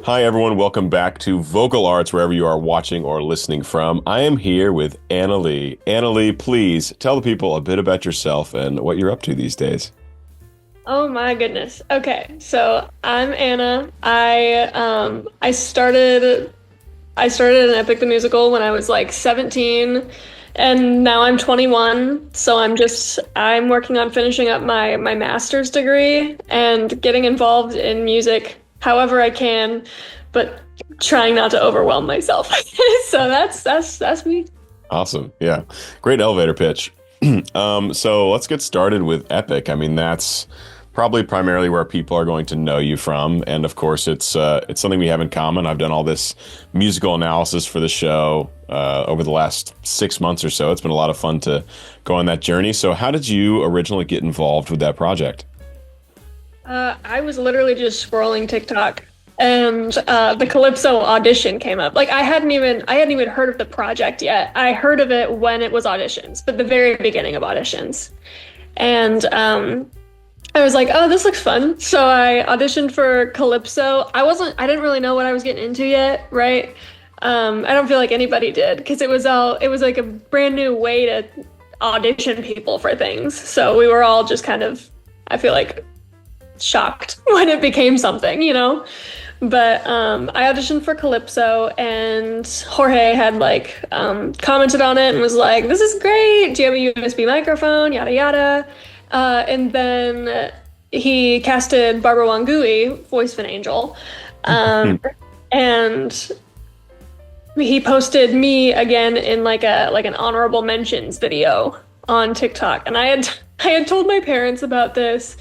Hi, everyone. Welcome back to Vocal Arts, wherever you are watching or listening from. I am here with Anna Lee. Anna Lee, please tell the people a bit about yourself and what you're up to these days. Oh my goodness. Okay, so I'm Anna. I started an Epic the Musical when I was like 17, and now I'm 21. So I'm working on finishing up my master's degree and getting involved in music however I can, but trying not to overwhelm myself. So that's me. Awesome. Yeah. Great elevator pitch. So let's get started with Epic. I mean, that's probably primarily where people are going to know you from. And of course, it's something we have in common. I've done all this musical analysis for the show over the last 6 months or so. It's been a lot of fun to go on that journey. So how did you originally get involved with that project? I was literally just scrolling TikTok and the Calypso audition came up. Like I hadn't even heard of the project yet. I heard of it when it was auditions, but the very beginning of auditions. And I was like, oh, this looks fun. So I auditioned for Calypso. I didn't really know what I was getting into yet, right? I don't feel like anybody did because it was like a brand new way to audition people for things. So we were all just kind of, I feel like, shocked when it became something, you know? But I auditioned for Calypso and Jorge had like commented on it and was like, this is great. Do you have a USB microphone? Yada yada. And then he casted Barber Wangui, voice of an angel. And he posted me again in like an honorable mentions video on TikTok. And I had told my parents about this,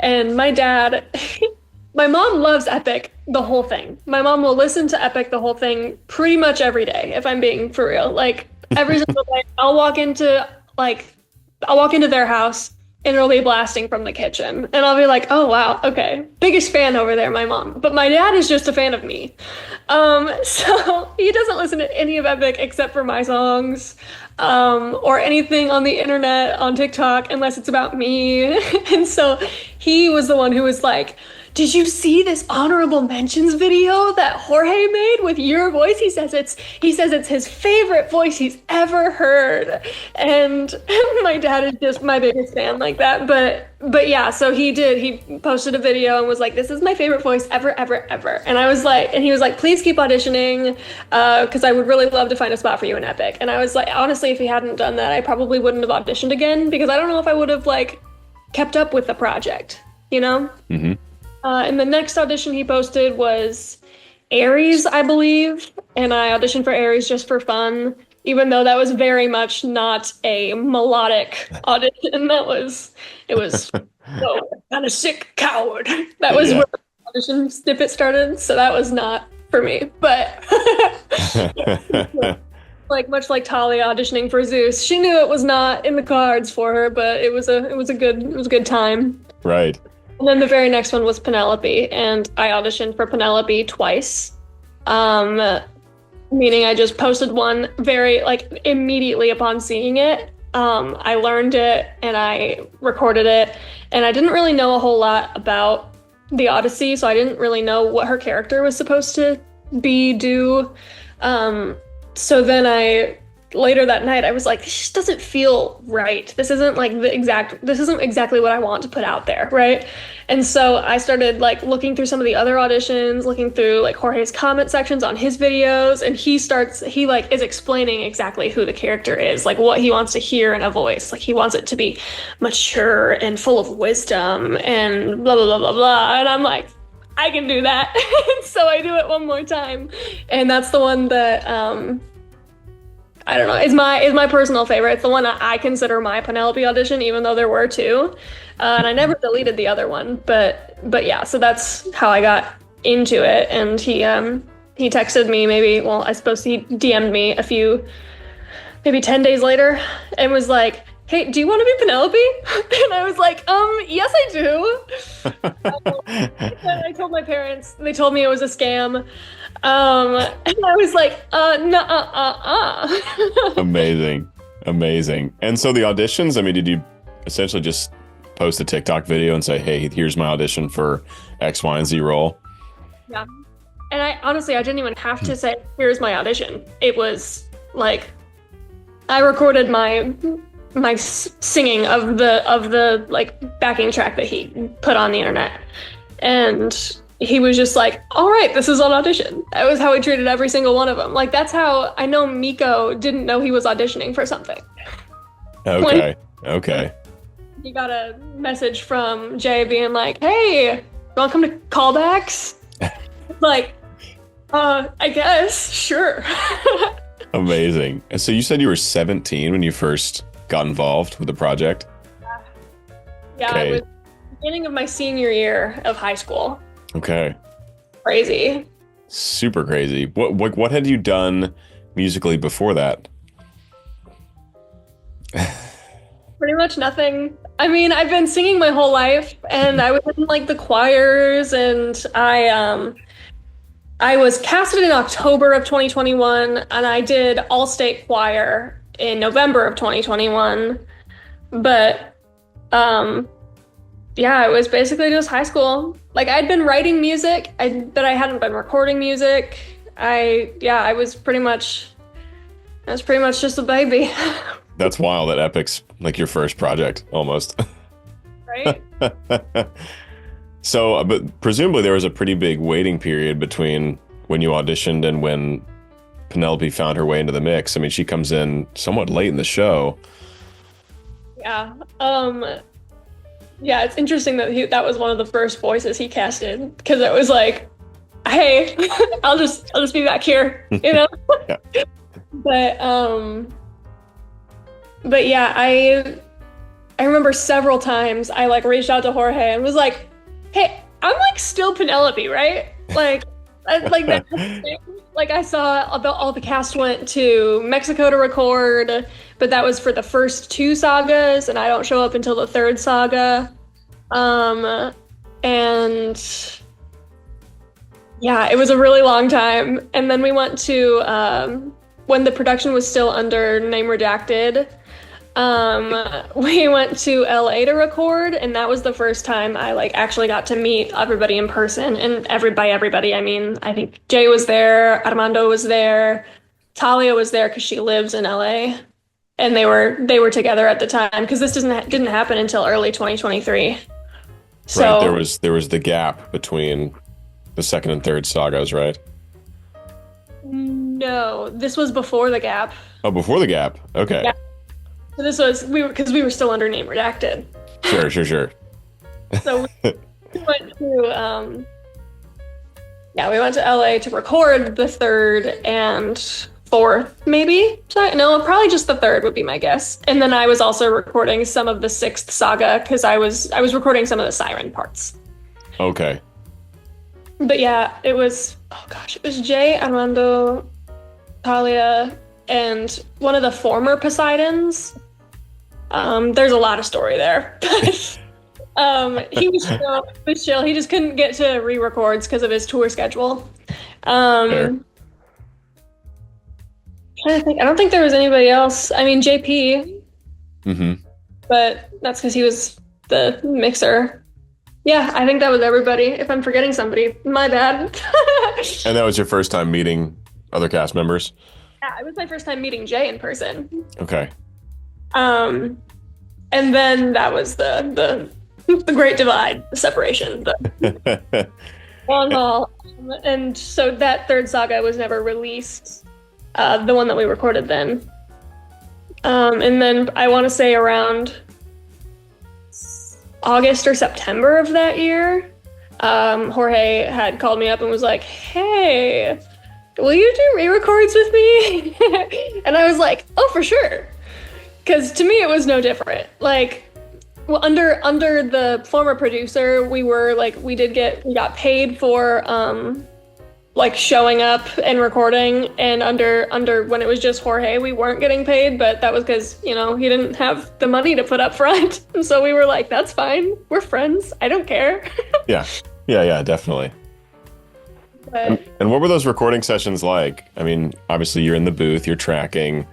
and my dad, my mom loves Epic, the whole thing. My mom will listen to Epic, the whole thing, pretty much every day, if I'm being for real. Like every single day, I'll walk into their house and it'll be blasting from the kitchen. And I'll be like, oh wow, okay. Biggest fan over there, my mom. But my dad is just a fan of me. So he doesn't listen to any of Epic except for my songs, or anything on the internet, on TikTok, unless it's about me. And so he was the one who was like, did you see this honorable mentions video that Jorge made with your voice? He says it's his favorite voice he's ever heard. And my dad is just my biggest fan like that. But yeah, so he posted a video and was like, this is my favorite voice ever, ever, ever. And he was like, please keep auditioning, because I would really love to find a spot for you in Epic. And I was like, honestly, if he hadn't done that, I probably wouldn't have auditioned again, because I don't know if I would have like kept up with the project, you know? Mm-hmm. And the next audition he posted was Aries, I believe. And I auditioned for Aries just for fun, even though that was very much not a melodic audition. It was oh, kind of sick coward. That was Yeah. where the audition snippet started. So that was not for me. But like much like Talia auditioning for Zeus, she knew it was not in the cards for her, but it was a good time. Right. And then the very next one was Penelope, and I auditioned for Penelope twice. Meaning I just posted one very, like, immediately upon seeing it. I learned it and I recorded it, and I didn't really know a whole lot about the Odyssey, so I didn't really know what her character was supposed to do. So then later that night, I was like, this just doesn't feel right. This isn't exactly what I want to put out there, right? And so I started like looking through some of the other auditions, looking through like Jorge's comment sections on his videos, and he like is explaining exactly who the character is, like what he wants to hear in a voice. Like he wants it to be mature and full of wisdom and blah, blah, blah, blah, blah. And I'm like, I can do that. So I do it one more time. And that's the one that, I don't know, is my personal favorite. It's the one I consider my Penelope audition, even though there were two. And I never deleted the other one, but yeah, so that's how I got into it. And he texted me I suppose he DM'd me maybe 10 days later and was like, hey, do you want to be Penelope? And I was like, yes, I do. And I told my parents, they told me it was a scam. And I was like, Amazing. Amazing. And so the auditions, I mean, did you essentially just post a TikTok video and say, hey, here's my audition for X, Y, and Z role? Yeah. And I honestly, I didn't even have to say, here's my audition. It was like, I recorded my singing of the like backing track that he put on the internet. And he was just like, all right, this is an audition. That was how he treated every single one of them. Like, that's how I know Miko didn't know he was auditioning for something. Okay. Okay. He got a message from Jay being like, hey, you want to come to callbacks? Like, I guess, sure. Amazing. And so you said you were 17 when you first got involved with the project? Yeah, Okay. it was the beginning of my senior year of high school. Okay. Crazy. Super crazy. What had you done musically before that? Pretty much nothing. I mean, I've been singing my whole life, and I was in like the choirs, and I was casted in October of 2021, and I did all-state choir in November of 2021. But yeah, it was basically just high school. Like, I'd been writing music, but I hadn't been recording music. I was pretty much just a baby. That's wild that Epic's like your first project almost. Right? So, but presumably there was a pretty big waiting period between when you auditioned and when Penelope found her way into the mix. I mean, she comes in somewhat late in the show. Yeah. Yeah, it's interesting that that was one of the first voices he casted, because it was like, hey, I'll just be back here, you know? Yeah. But yeah, I remember several times I like reached out to Jorge and was like, hey, I'm like still Penelope, right? Like that. Like, I saw about all the cast went to Mexico to record, but that was for the first two sagas, and I don't show up until the third saga. And yeah, it was a really long time. And then we went to when the production was still under name redacted. We went to LA to record, and that was the first time I like actually got to meet everybody in person. And by everybody, I mean, I think Jay was there, Armando was there, Talia was there because she lives in LA, and they were together at the time, because this didn't happen until early 2023. So Right, there was the gap between the second and third sagas, right? no, this was before the gap. Oh, before the gap. Okay. Yeah. So this was because we were still under name redacted. Sure. So we went to we went to LA to record the third and fourth, maybe. No, probably just the third would be my guess. And then I was also recording some of the sixth saga, because I was recording some of the siren parts. Okay. But yeah, it was Jay, Armando, Talia, and one of the former Poseidons. There's a lot of story there. He was chill. He just couldn't get to re-records because of his tour schedule. Fair. I don't think there was anybody else. I mean, JP. Mm-hmm. But that's because he was the mixer. Yeah, I think that was everybody. If I'm forgetting somebody, my bad. And that was your first time meeting other cast members? Yeah, it was my first time meeting Jay in person. Okay. And then that was the great divide, the separation, the long haul. And so that third saga was never released, the one that we recorded then. And then I want to say around August or September of that year, Jorge had called me up and was like, hey, will you do re-records with me? And I was like, oh, for sure. Because to me, it was no different. Like, well, under the former producer, we got paid for like showing up and recording, and under when it was just Jorge, we weren't getting paid, but that was because, he didn't have the money to put up front. And so we were like, that's fine. We're friends. I don't care. Yeah, definitely. But And what were those recording sessions like? I mean, obviously you're in the booth, you're tracking.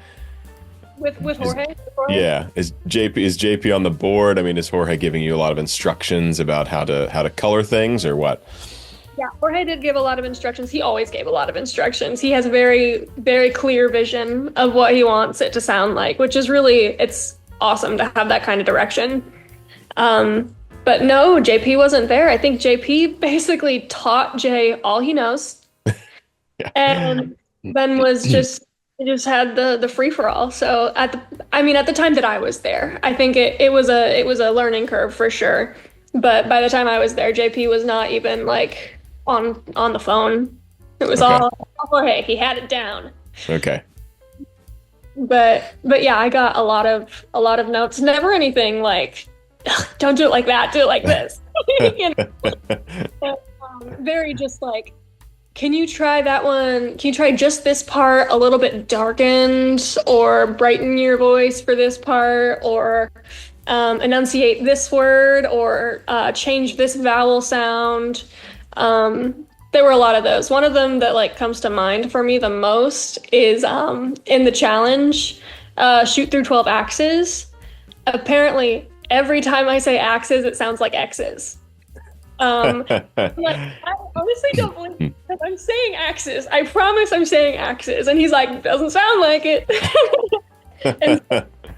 with Jorge? Yeah. Is JP on the board? I mean, is Jorge giving you a lot of instructions about how to color things or what? Yeah, Jorge did give a lot of instructions. He always gave a lot of instructions. He has a very, very clear vision of what he wants it to sound like, which is really, it's awesome to have that kind of direction. But no, JP wasn't there. I think JP basically taught Jay all he knows, Yeah. and then was just he just had the free for all. So I mean, at the time that I was there, I think it was a learning curve for sure. But by the time I was there, JP was not even like on the phone. It was Okay. all Jorge. He had it down. Okay. But yeah, I got a lot of notes. Never anything like, don't do it like that. Do it like this. You know? Very just like, can you try that one? Can you try just this part a little bit darkened, or brighten your voice for this part, or enunciate this word, or change this vowel sound. There were a lot of those. One of them that like comes to mind for me the most is in the challenge, shoot through 12 axes. Apparently, every time I say axes, it sounds like X's. Like, I honestly don't believe that I'm saying axes. I promise I'm saying axes. And he's like, doesn't sound like it.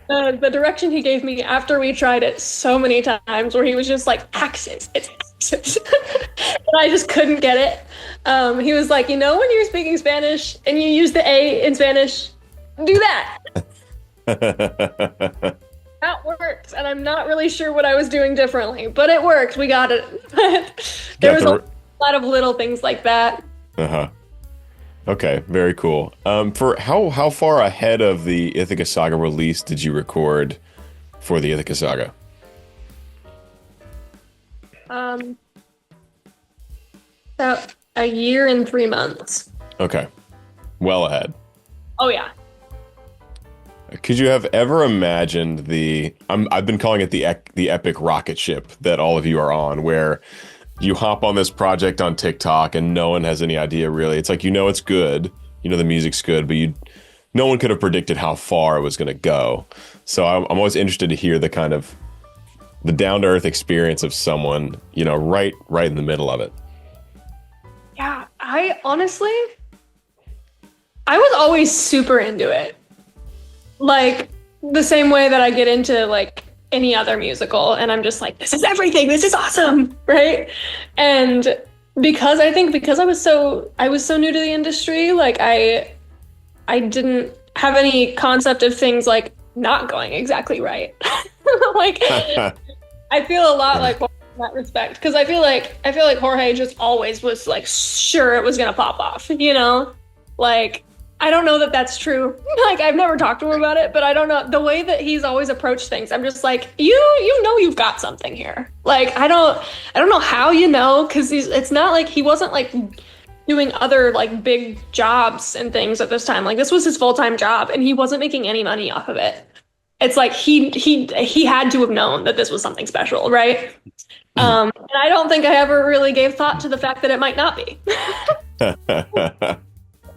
And the direction he gave me after we tried it so many times, where he was just like, axes, it's axes. And I just couldn't get it. He was like, you know, when you're speaking Spanish and you use the A in Spanish, do that. That works, and I'm not really sure what I was doing differently, but it worked. We got it. There was a lot of little things like that. Uh-huh. Okay, very cool. For how far ahead of the Ithaca Saga release did you record for the Ithaca Saga? About a year and 3 months. Okay, well ahead. Oh yeah. Could you have ever imagined I've been calling it the epic rocket ship that all of you are on, where you hop on this project on TikTok and no one has any idea really. It's like, you know, it's good, you know, the music's good, but no one could have predicted how far it was going to go. So I'm always interested to hear the kind of the down to earth experience of someone, you know, right in the middle of it. Yeah, I honestly, I was always super into it. Like the same way that I get into like any other musical, and I'm just like, this is everything, this is awesome, right? And because I was so new to the industry, like I didn't have any concept of things like not going exactly right. Like I feel a lot like Jorge in that respect, because I feel like Jorge just always was like sure it was gonna pop off, you know? Like I don't know that that's true. Like I've never talked to him about it, but I don't know the way that he's always approached things. I'm just like, you know, you've got something here. Like I don't know how you know, because it's not like he wasn't like doing other like big jobs and things at this time. Like this was his full-time job, and he wasn't making any money off of it. It's like he had to have known that this was something special, right? And I don't think I ever really gave thought to the fact that it might not be.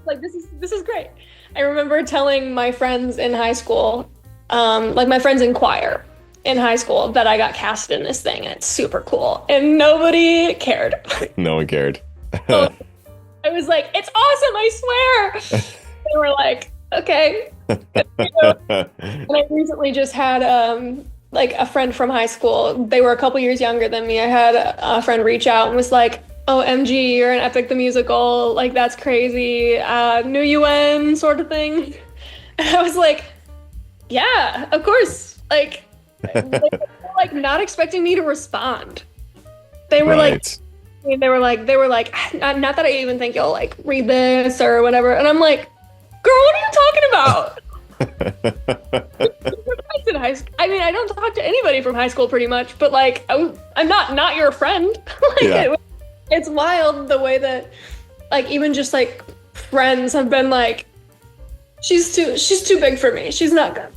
Like this is great. I remember telling my friends in high school, like my friends in choir in high school, that I got cast in this thing, and it's super cool, and nobody cared. No one cared. So I was like, it's awesome, I swear. They were like, okay. And I recently just had like a friend from high school. They were a couple years younger than me. I had a friend reach out and was like, oh, MG, you're in Epic the Musical. Like, that's crazy. Knew you in, sort of thing. And I was like, yeah, of course. Like, they were like not expecting me to respond. They were Right. they were like, not that I even think you'll like read this or whatever. And I'm like, girl, what are you talking about? In high school. I mean, I don't talk to anybody from high school pretty much, but like, I'm not your friend. Like, Yeah. it's wild the way that, like, even just like friends have been like, she's too big for me. She's not good.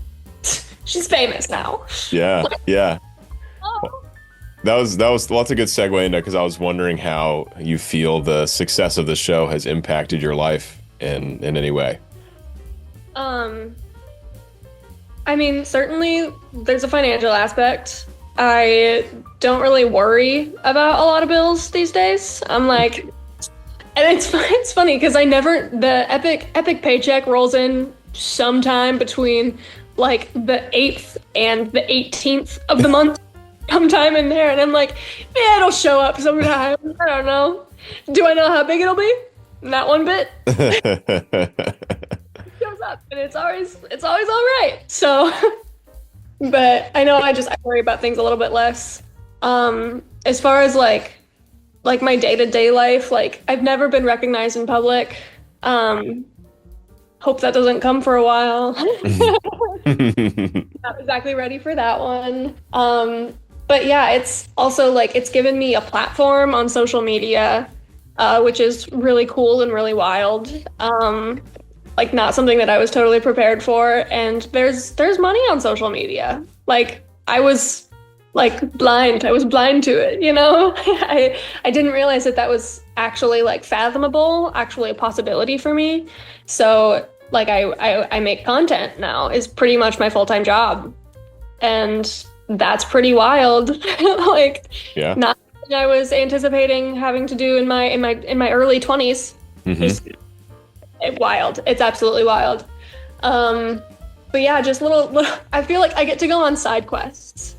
She's famous now. Yeah, yeah. Oh. That was lots of good segue into, because I was wondering how you feel the success of the show has impacted your life in any way. I mean, certainly there's a financial aspect. I don't really worry about a lot of bills these days. I'm like, and it's funny because the Epic paycheck rolls in sometime between like the 8th and the 18th of the month, sometime in there, and I'm like, yeah, it'll show up sometime. I don't know. Do I know how big it'll be? Not one bit. Shows up and it's always all right. So, but I know I worry about things a little bit less. As far as like my day-to-day life, like I've never been recognized in public. Hope that doesn't come for a while. Not exactly ready for that one. But yeah, it's also like it's given me a platform on social media, which is really cool and really wild. Like not something that I was totally prepared for. And there's money on social media. Like I was blind. I was blind to it, you know? I didn't realize that was actually like fathomable, actually a possibility for me. So like I make content now is pretty much my full-time job. And that's pretty wild. Like Yeah. not something I was anticipating having to do in my early 20s. Mm-hmm. Wild. It's absolutely wild. But yeah, just little I feel like I get to go on side quests.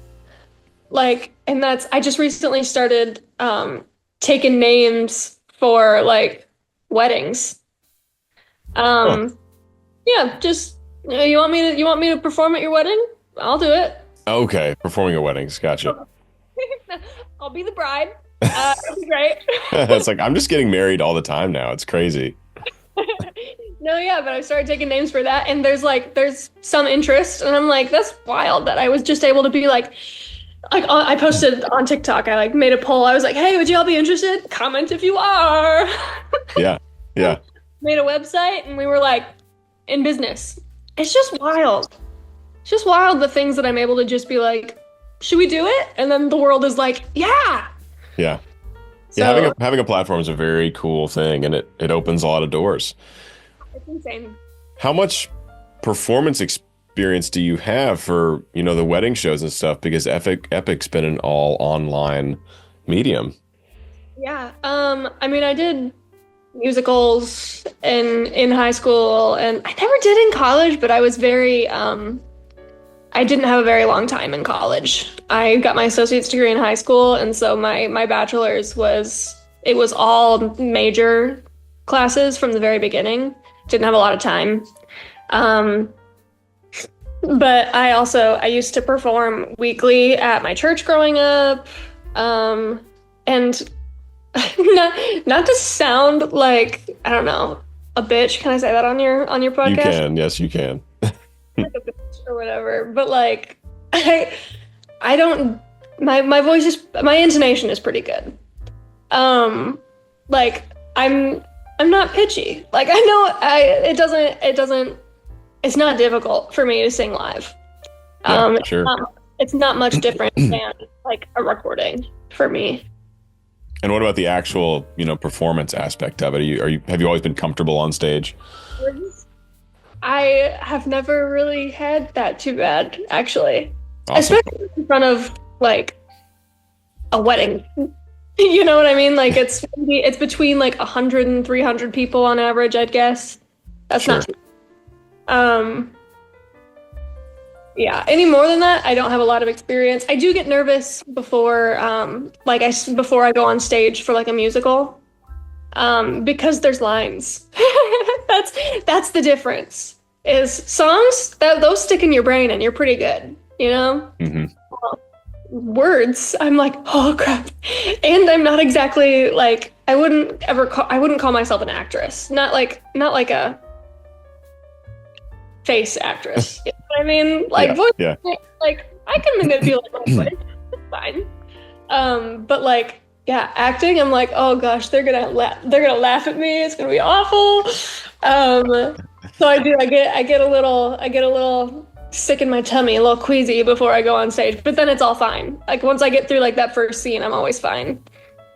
Like, and I just recently started taking names for like weddings. Huh. Yeah, just you want me to perform at your wedding? I'll do it. Okay, performing at weddings. Gotcha. I'll be the bride. It'll be great. It's like I'm just getting married all the time now. It's crazy. No, yeah, but I started taking names for that, and there's some interest, and I'm like, that's wild that I was just able to be like I posted on TikTok. I like made a poll. I was like, hey, would you all be interested? Comment if you are. Yeah. Yeah. Made a website, and we were like in business. It's just wild. It's just wild the things that I'm able to just be like, should we do it? And then the world is like, yeah. Yeah. So, Yeah, having a platform is a very cool thing, and it opens a lot of doors. it's insane. How much performance experience do you have for, the wedding shows and stuff? Because Epic's been an all online medium. Yeah. I mean, I did musicals in high school, and I never did in college, but I was very I didn't have a very long time in college. I got my associate's degree in high school, and so my bachelor's was all major classes from the very beginning. Didn't have a lot of time. But I used to perform weekly at my church growing up. And not to sound like, I don't know, a bitch. Can I say that on your podcast? You can. Yes, you can. Like a bitch or whatever. But like I don't my voice is my intonation is pretty good. Like I'm not pitchy. Like I know it doesn't it's not difficult for me to sing live. Yeah, sure. It's not much different than like a recording for me. And what about the actual, performance aspect of it? Have you always been comfortable on stage? I have never really had that too bad, actually. Awesome. Especially in front of like a wedding. You know what I mean? Like it's between like 100 and 300 people on average, I'd guess. That's Sure. not yeah, any more than that, I don't have a lot of experience. I do get nervous before before I go on stage for like a musical. Because there's lines. That's the difference. Is songs those stick in your brain and you're pretty good, you know? Mm-hmm. Words, I'm like, oh crap. And I'm not exactly like I wouldn't call myself an actress. Not like a face actress. You know what I mean? Like Yeah, voice, yeah. like I can manipulate my voice. It's fine. But like yeah, acting, I'm like, oh gosh, they're gonna laugh at me. It's gonna be awful. So I get a little sick in my tummy, a little queasy before I go on stage. But then it's all fine. Like once I get through like that first scene, I'm always fine.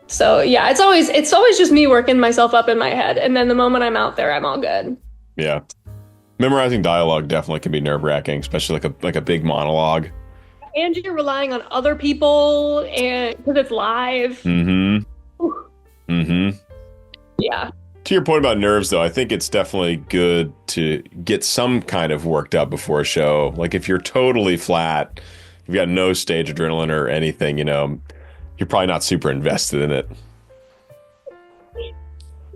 So yeah, it's always just me working myself up in my head, and then the moment I'm out there, I'm all good. Yeah. Memorizing dialogue definitely can be nerve-wracking, especially like a big monologue. And you're relying on other people and because it's live. Mm-hmm. Mm-hmm. Yeah. To your point about nerves, though, I think it's definitely good to get some kind of worked up before a show. Like if you're totally flat, you've got no stage adrenaline or anything, you're probably not super invested in it.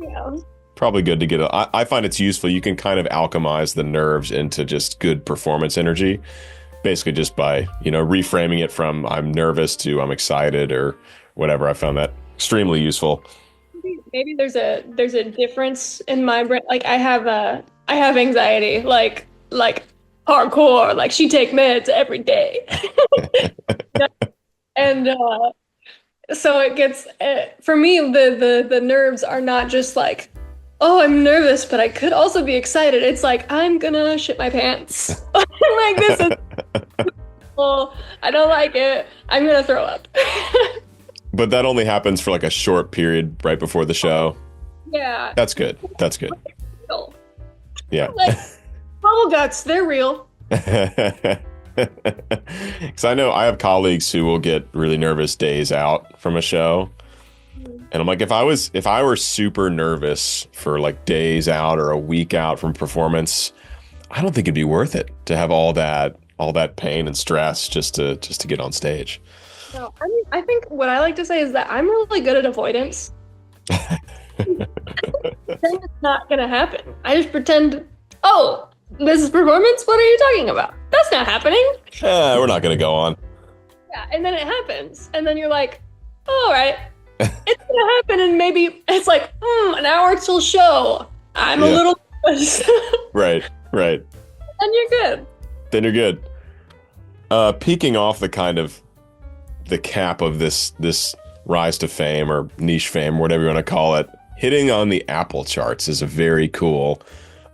Yeah. Probably good to get I find it's useful. You can kind of alchemize the nerves into just good performance energy, basically just by, reframing it from I'm nervous to I'm excited or whatever. I found that extremely useful. Maybe there's a difference in my brain. Like I have anxiety, like hardcore. Like she take meds every day, and so it gets for me the nerves are not just like, oh, I'm nervous, but I could also be excited. It's like I'm gonna shit my pants. Like this is, well, I don't like it. I'm gonna throw up. But that only happens for like a short period right before the show. Yeah. That's good. That's good. Yeah. Like bubble guts, they're real. Because I know I have colleagues who will get really nervous days out from a show. And I'm like, if I were super nervous for like days out or a week out from performance, I don't think it'd be worth it to have all that pain and stress just to get on stage. No, I mean, I think what I like to say is that I'm really good at avoidance. Pretend it's not gonna happen. I just pretend, oh, this is performance? What are you talking about? That's not happening. We're not gonna go on. Yeah, and then it happens. And then you're like, all right, it's gonna happen. And maybe it's like, an hour till show. I'm a little nervous. Right. And you're good. Then you're good. Peeking off the cap of this rise to fame or niche fame, whatever you want to call it, hitting on the Apple charts is a very cool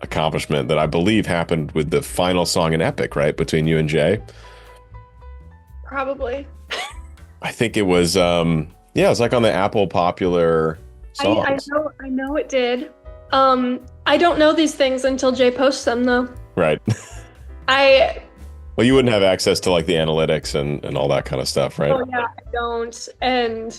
accomplishment that I believe happened with the final song in Epic, right? Between you and Jay. Probably. I think it was, it was like on the Apple popular songs. I know it did. I don't know these things until Jay posts them though. Right. Well, you wouldn't have access to like the analytics and all that kind of stuff, right? Oh yeah, I don't. And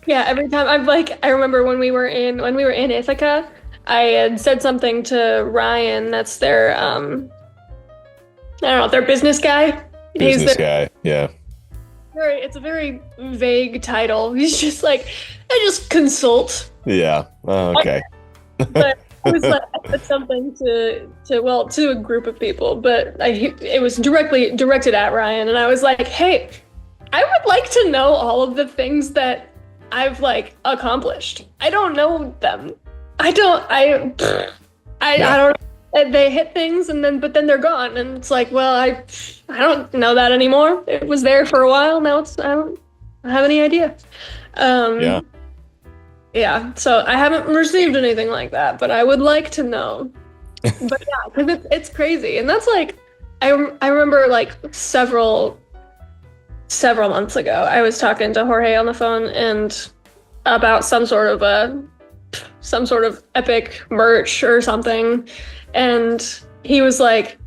yeah, every time I remember when we were in Ithaca, I had said something to Ryan, that's their I don't know, their business guy. Business guy, yeah. It's a very vague title. He's just like, I just consult. Yeah. Okay. But it was like I said something to a group of people, but it was directed at Ryan, and I was like, hey, I would like to know all of the things that I've like accomplished. I don't know them. I don't. They hit things but then they're gone, and it's like, well, I don't know that anymore. It was there for a while. Now I don't have any idea. Yeah. Yeah, so I haven't received anything like that, but I would like to know. But yeah, because it's crazy, and that's like, I remember like several months ago, I was talking to Jorge on the phone and about some sort of Epic merch or something, and he was like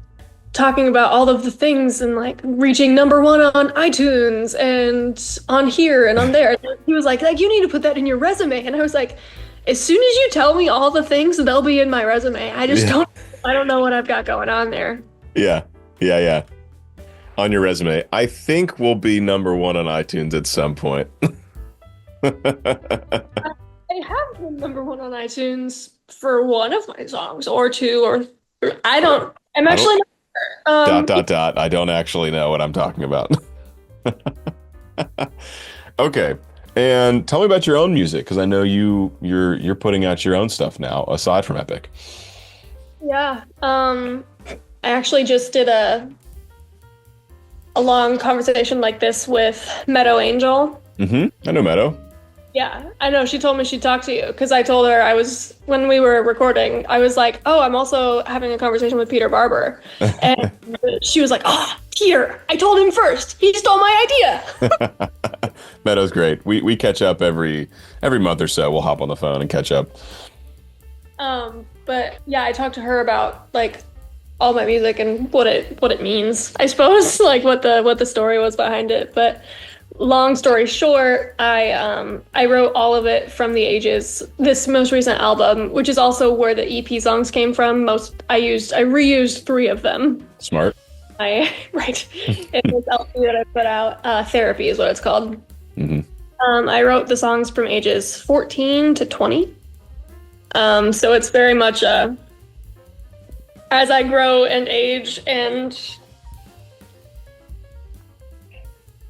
talking about all of the things and like reaching #1 on iTunes and on here and on there. And he was like, you need to put that in your resume. And I was like, as soon as you tell me all the things, they'll be in my resume. I just I don't know what I've got going on there. Yeah. On your resume. I think we'll be #1 on iTunes at some point. I have been #1 on iTunes for one of my songs or two or I'm actually not. I don't actually know what I'm talking about. Okay. And tell me about your own music, because I know you're putting out your own stuff now, aside from Epic. Yeah. I actually just did a long conversation like this with Meadow Angel. Mm-hmm. I know Meadow. Yeah, I know. She told me she'd talk to you because I told her when we were recording, I was like, oh, I'm also having a conversation with Peter Barber. And she was like, oh, Peter, I told him first. He stole my idea. Meadow's great. We catch up every month or so. We'll hop on the phone and catch up. But yeah, I talked to her about like all my music and what it means, I suppose, like what the story was behind it. But long story short, I wrote all of it from the ages. This most recent album, which is also where the EP songs came from. I reused three of them. Smart. I right in this LP that I put out. Therapy is what it's called. Hmm. I wrote the songs from ages 14 to 20. So it's very much as I grow and age and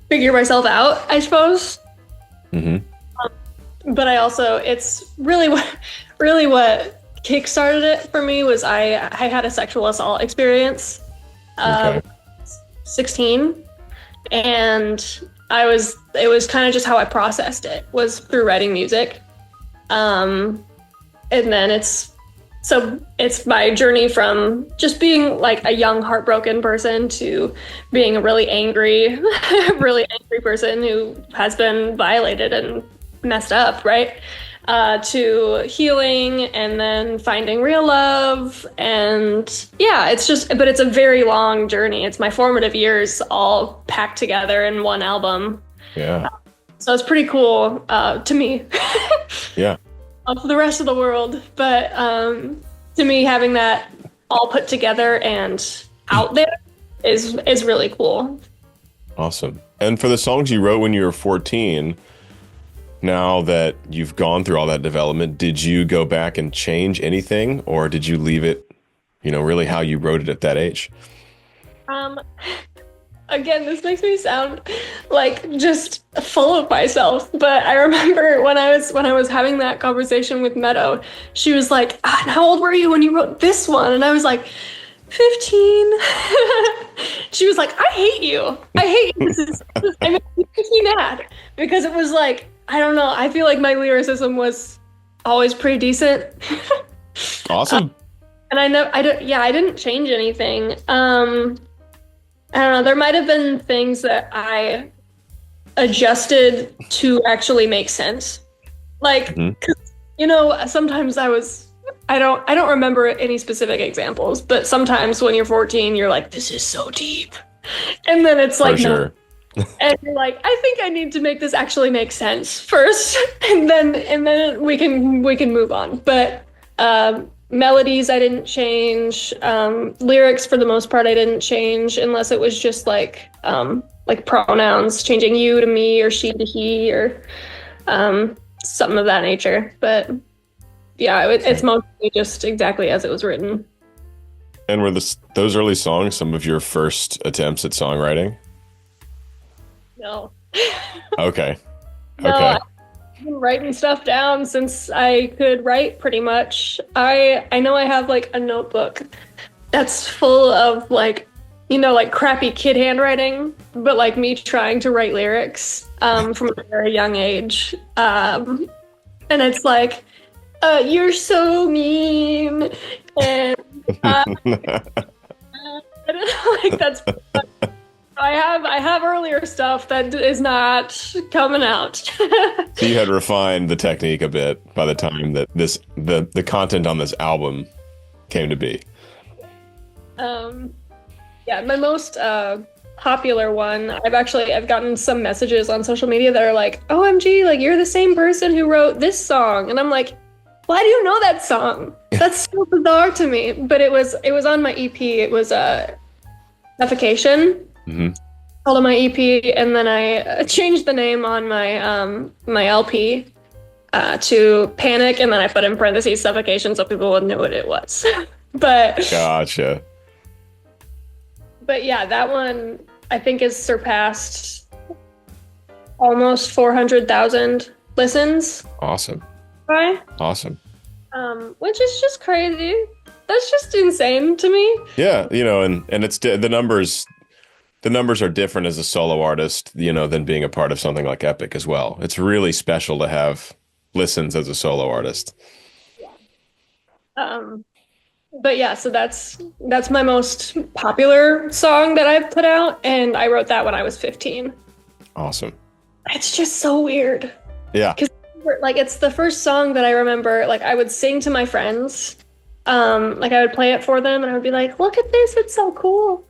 figure myself out, I suppose. Hmm. But it's really what kickstarted it for me was I had a sexual assault experience, Okay. 16, and it was kind of just how I processed it was through writing music. And then it's my journey from just being like a young heartbroken person to being a really angry really angry person who has been violated and messed up, right? To healing and then finding real love. And yeah, but it's a very long journey. It's my formative years all packed together in one album. Yeah. So it's pretty cool to me. Yeah. For the rest of the world. But to me, having that all put together and out there is really cool. Awesome. And for the songs you wrote when you were 14, now that you've gone through all that development, did you go back and change anything, or did you leave it, really how you wrote it at that age? Again, this makes me sound like just full of myself, but I remember when I was having that conversation with Meadow, she was like, and how old were you when you wrote this one? And I was like, 15. She was like, I hate you. I hate you. It makes me mad because it was like, I don't know. I feel like my lyricism was always pretty decent. Awesome. And I didn't change anything. I don't know. There might have been things that I adjusted to actually make sense. Like, sometimes I don't remember any specific examples, but sometimes when you're 14, you're like, this is so deep. And then it's like, For sure. no. And you're like, I think I need to make this actually make sense first, and then we can move on. But melodies I didn't change. Lyrics for the most part I didn't change unless it was just like pronouns, changing you to me or she to he or something of that nature. But yeah, it's mostly just exactly as it was written. And were those early songs some of your first attempts at songwriting? No. Okay. No, Okay. I've been writing stuff down since I could write pretty much. I know I have like a notebook that's full of like crappy kid handwriting, but like me trying to write lyrics from a very young age. And it's like, you're so mean. And like that's I have earlier stuff that is not coming out. So you had refined the technique a bit by the time that the content on this album came to be. Yeah, my most popular one, I've gotten some messages on social media that are like, OMG, like you're the same person who wrote this song. And I'm like, why do you know that song? That's so bizarre to me. But it was on my EP. It was Suffocation. Mm-hmm. Called on my EP, and then I changed the name on my LP to Panic, and then I put in parentheses Suffocation so people would know what it was. But Gotcha. But yeah, that one I think has surpassed almost 400,000 listens. Awesome. Right? Awesome. Which is just crazy. That's just insane to me. Yeah, and it's the numbers. The numbers are different as a solo artist, than being a part of something like Epic as well. It's really special to have listens as a solo artist. Yeah. But yeah, so that's my most popular song that I've put out, and I wrote that when I was 15. Awesome. It's just so weird. Yeah. Because like it's the first song that I remember like I would sing to my friends Like I would play it for them and I would be like, look at this, it's so cool.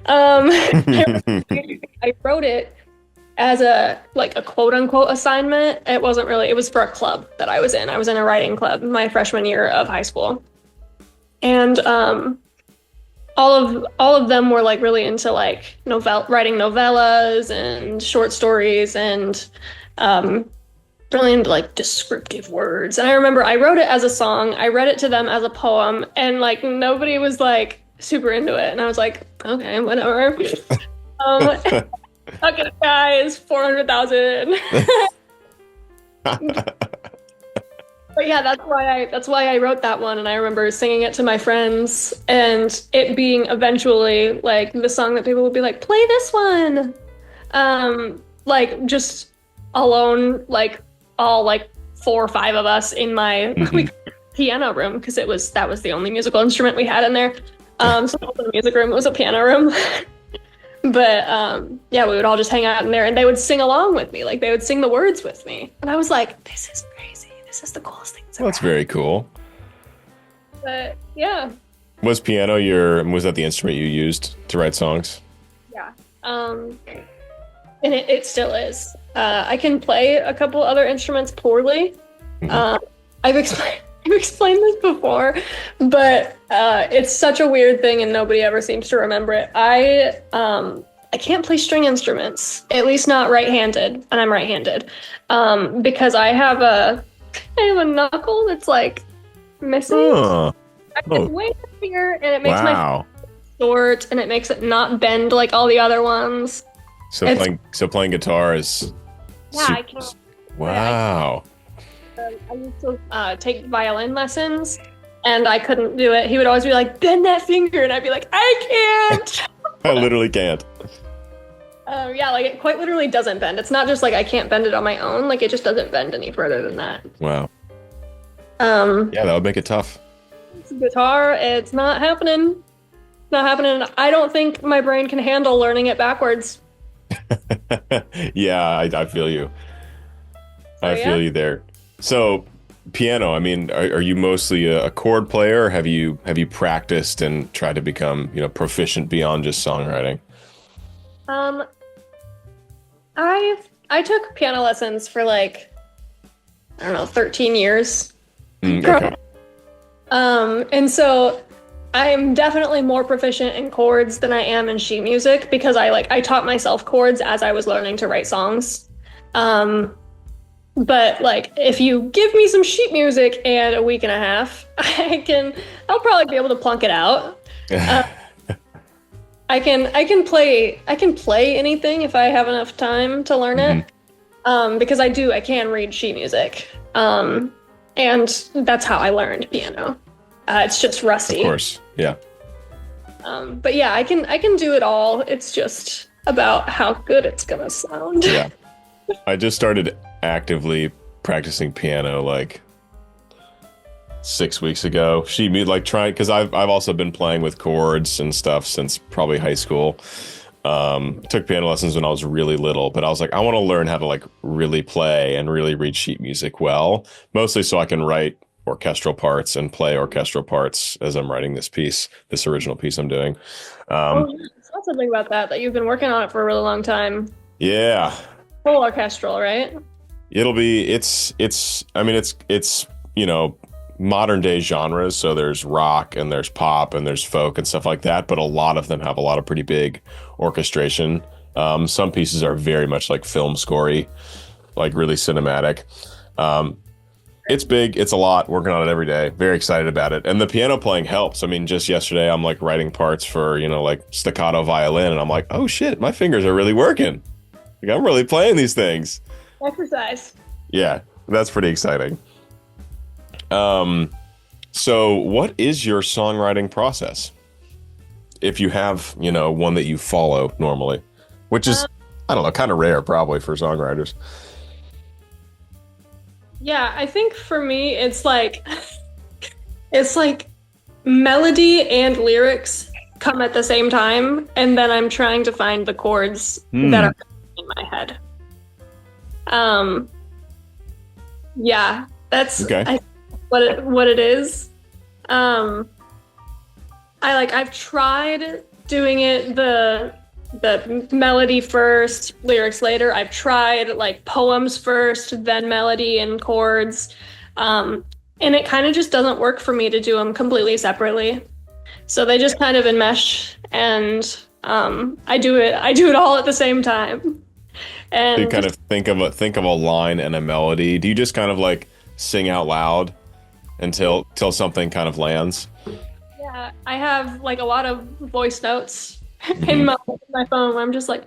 I wrote it as a quote unquote assignment. It wasn't really, it was for a club that I was in. I was in a writing club my freshman year of high school. And all of them were like really into like writing novellas and short stories and really into like descriptive words. And I remember I wrote it as a song. I read it to them as a poem, and like nobody was like super into it. And I was like, okay, whatever. Okay, guys, 400,000. But yeah, that's why I wrote that one, and I remember singing it to my friends, and it being eventually like the song that people would be like, play this one. Like just alone, like all like 4 or 5 of us in my piano room, because that was the only musical instrument we had in there. So the music room was a piano room. But yeah, we would all just hang out in there, and they would sing along with me. Like they would sing the words with me, and I was like, this is crazy. This is the coolest thing. Well, that's very cool. But yeah. Was that the instrument you used to write songs? Yeah. And it still is. I can play a couple other instruments poorly. I've explained this before, but it's such a weird thing and nobody ever seems to remember it. I can't play string instruments, at least not right-handed, and I'm right-handed, because I have a knuckle that's like missing. It's way up here, and it makes my short, and it makes it not bend like all the other ones. So playing guitar is I can't. Wow. I used to take violin lessons, and I couldn't do it. He would always be like, bend that finger, and I'd be like, I can't. I literally can't. Yeah, like it quite literally doesn't bend. It's not just like I can't bend it on my own, like it just doesn't bend any further than that. Wow. Yeah, that would make it tough. It's guitar, it's not happening. Not happening. I don't think my brain can handle learning it backwards. Yeah, I feel you. I feel you there. So, piano, I mean, are you mostly a chord player, or have you practiced and tried to become, proficient beyond just songwriting? I took piano lessons for like, I don't know, 13 years. Okay. And so I'm definitely more proficient in chords than I am in sheet music, because I taught myself chords as I was learning to write songs. But like if you give me some sheet music and a week and a half, I'll probably be able to plunk it out. I can play anything if I have enough time to learn it. Because I can read sheet music. And that's how I learned piano. It's just rusty. Of course, yeah. But yeah, I can do it all. It's just about how good it's gonna sound. Yeah. I just started actively practicing piano like 6 weeks ago. Because I've also been playing with chords and stuff since probably high school. Took piano lessons when I was really little, but I was like, I want to learn how to like really play and really read sheet music well, mostly so I can write orchestral parts and play orchestral parts as I'm writing this original piece I'm doing. I saw something about that you've been working on it for a really long time. Yeah. Full orchestral, right? It's modern day genres. So there's rock and there's pop and there's folk and stuff like that. But a lot of them have a lot of pretty big orchestration. Some pieces are very much like film score-y, like really cinematic. It's big. It's a lot. Working on it every day. Very excited about it. And the piano playing helps. I mean, just yesterday I'm like writing parts for, like staccato violin, and I'm like, oh shit, my fingers are really working. Like I'm really playing these things. Exercise. Yeah, that's pretty exciting. So what is your songwriting process? If you have, one that you follow normally, which is, I don't know, kind of rare probably for songwriters. Yeah, I think for me, it's like melody and lyrics come at the same time, and then I'm trying to find the chords that are in my head. Yeah, that's okay. what it is. Um, I've tried doing it the melody first, lyrics later. I've tried like poems first, then melody and chords. And it kind of just doesn't work for me to do them completely separately. So they just kind of enmesh, and I do it all at the same time. You And kind of think of a line and a melody. Do you just kind of like sing out loud until something kind of lands? yeah, I have like a lot of voice notes in Hmm. my phone where I'm just like,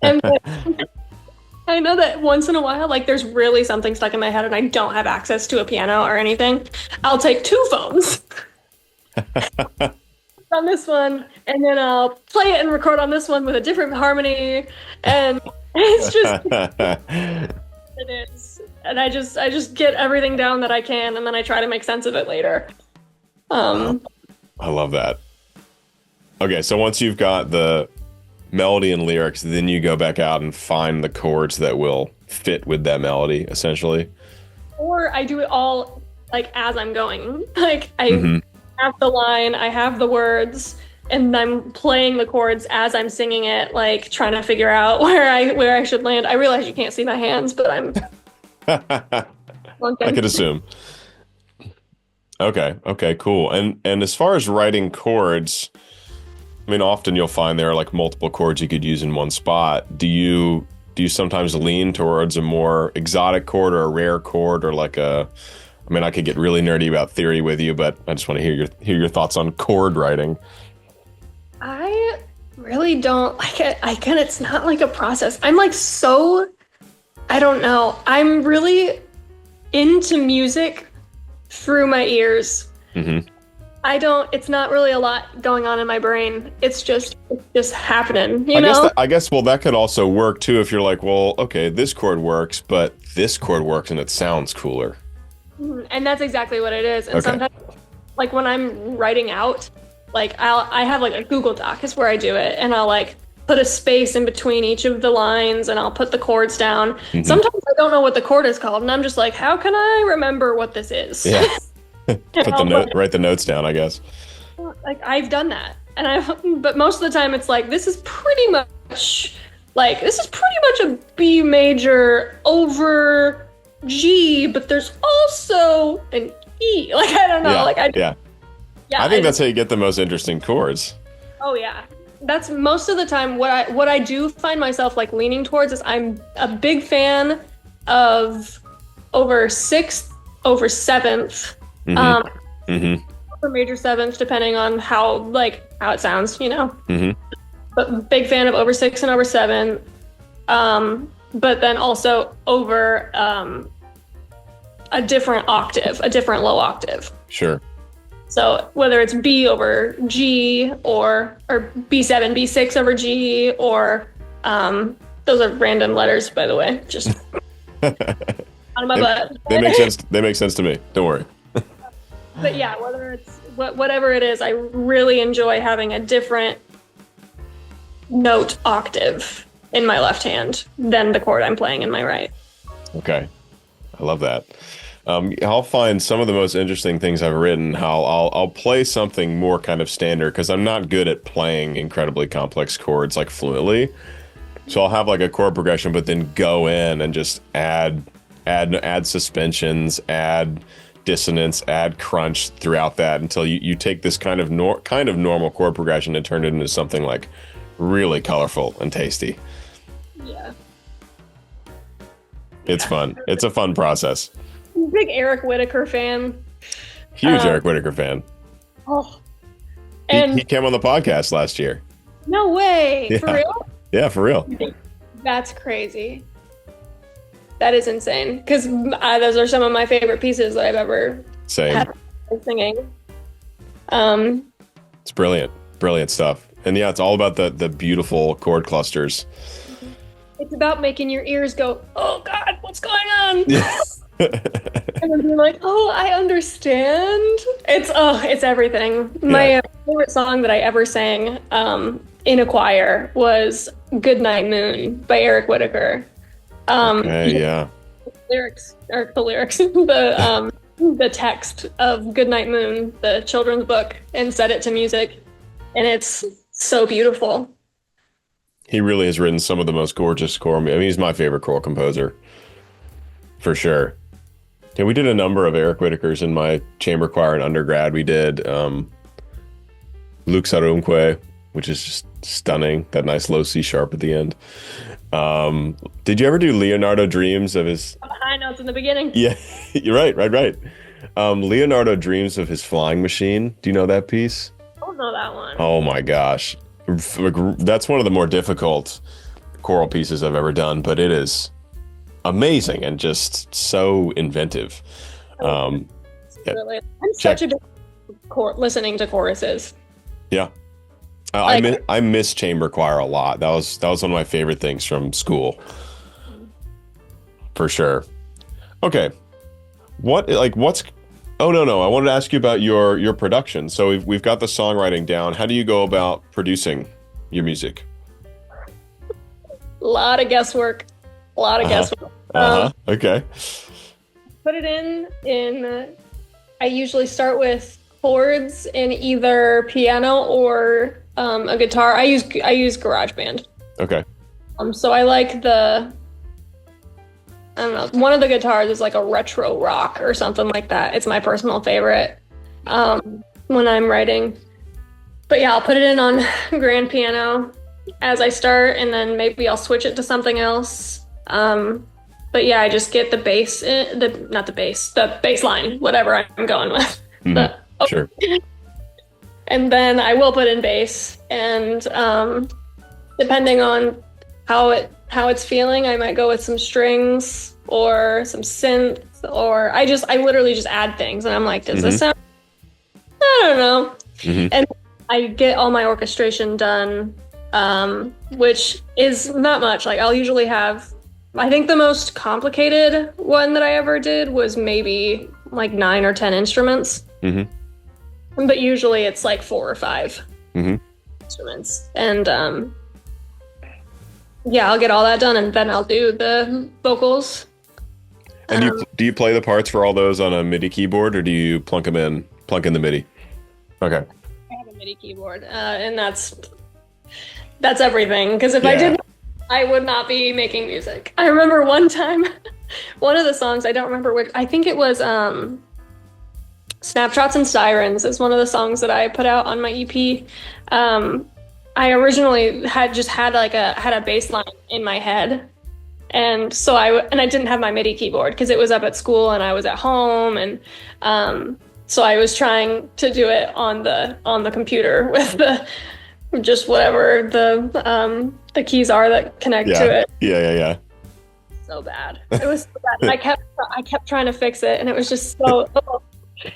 and I know that once in a while, like there's really something stuck in my head and I don't have access to a piano or anything. I'll take two phones on this one, and then I'll play it and record on this one with a different harmony. And it's just it is. And I just get everything down that I can, and then I try to make sense of it later. Um, I love that. Okay, so once you've got the melody and lyrics, then you go back out and find the chords that will fit with that melody, essentially. or I do it all like as I'm going. Like I Hmm. have the line, I have the words, and I'm playing the chords as I'm singing it, like trying to figure out where I should land. I realize you can't see my hands, but I'm I looking. could assume. Okay, okay, cool. And as far as writing chords, I mean, often you'll find there are like multiple chords you could use in one spot. Do you sometimes lean towards a more exotic chord or a rare chord or like a I mean, I could get really nerdy about theory with you, but I just want to hear your thoughts on chord writing. I really don't like it. I can It's not like a process. I'm like so I don't know. I'm really into music through my ears. Hmm. It's not really a lot going on in my brain. It's just happening, I guess well that could also work too if you're like, well, okay, this chord works, but this chord works and it sounds cooler. And that's exactly what it is. And Okay. sometimes like when I'm writing out, like I have like a Google Doc is where I do it, and I'll like put a space in between each of the lines, and I'll put the chords down. Hmm. Sometimes I don't know what the chord is called, and I'm just like, how can I remember what this is? Yeah. And Put the I'll note, write the notes down, I guess. like I've done that. And but most of the time it's like this is pretty much a B major over G, but there's also an E. Like I don't know. Yeah. Like Yeah. yeah, I think that's how you get the most interesting chords. oh yeah. That's most of the time what I do find myself like leaning towards is I'm a big fan of over sixth, over seventh, Hmm. um, Hmm. over major seventh, depending on how it sounds. Hmm. But big fan of over six and over seven. But then also over a different octave, a different low octave. Sure. So whether it's B over G or B7, B6 over G, or those are random letters, by the way, just out of my They, butt. they make sense. They make sense to me. Don't worry. But yeah, whatever it is, I really enjoy having a different note octave in my left hand than the chord I'm playing in my right. Okay. I love that. I'll find some of the most interesting things I've written. How I'll play something more kind of standard because I'm not good at playing incredibly complex chords like fluently. So I'll have like a chord progression, but then go in and just add suspensions, add dissonance, add crunch throughout that until you take this kind of normal chord progression and turn it into something like really colorful and tasty. Yeah. It's fun. It's a fun process. Big Eric Whitacre fan. Huge Um, Eric Whitacre fan. Oh, He and came on the podcast last year. no way, for Yeah. real? Yeah, for real. That's crazy. That is insane. Because those are some of my favorite pieces that I've ever Same. had singing. Um, It's brilliant. Brilliant stuff. And yeah, it's all about the beautiful chord clusters. it's about making your ears go, oh God, what's going on? Yeah. And then being like, oh, I understand. It's everything. My favorite song that I ever sang in a choir was "Goodnight Moon" by Eric Whitacre. Okay, yeah. The lyrics, the the text of Goodnight Moon, the children's book, and set it to music, and it's so beautiful. He really has written some of the most gorgeous score. I mean, he's my favorite choral composer, for sure. Yeah, we did a number of Eric Whitacre's in my chamber choir in undergrad. We did Luke Sarunque, which is just stunning. That nice low C sharp at the end. Did you ever do Leonardo Dreams of his... High notes in the beginning. Yeah, you're right. Leonardo Dreams of His Flying Machine. Do you know that piece? I don't know that one. Oh my gosh. That's one of the more difficult choral pieces I've ever done, but it is amazing and just so inventive. Really, I'm such a big listening to choruses. Yeah. I miss chamber choir a lot. That was one of my favorite things from school. For sure. Okay. Oh no. I wanted to ask you about your production. So we've got the songwriting down. How do you go about producing your music? A lot of guesswork. Okay. Put it in I usually start with chords in either piano or a guitar. I use GarageBand. Okay. So I like I don't know, one of the guitars is like a retro rock or something like that. It's my personal favorite when I'm writing. But yeah, I'll put it in on grand piano as I start, and then maybe I'll switch it to something else. But yeah, I just get the bass, the bass line, whatever I'm going with. Mm-hmm. Sure. And then I will put in bass, and depending on how it's feeling, I might go with some strings or some synth, or I literally just add things, and I'm like, does this sound? I don't know. Mm-hmm. And I get all my orchestration done, which is not much. Like I'll usually have, I think the most complicated one that I ever did was maybe like 9 or 10 instruments. Mm-hmm. But usually it's like 4 or 5 instruments. And yeah, I'll get all that done, and then I'll do the vocals. And do you play the parts for all those on a MIDI keyboard, or do you plunk in the MIDI? Okay. I have a MIDI keyboard, and that's everything. Because if I didn't, I would not be making music. I remember one time, one of the songs, I don't remember which, I think it was Snapshots and Sirens is one of the songs that I put out on my EP. I originally had a bass line in my head. And so I didn't have my MIDI keyboard because it was up at school and I was at home. And so I was trying to do it on the computer with just whatever the keys are that connect to it. Yeah. So bad. It was so bad. I kept trying to fix it, and it was just so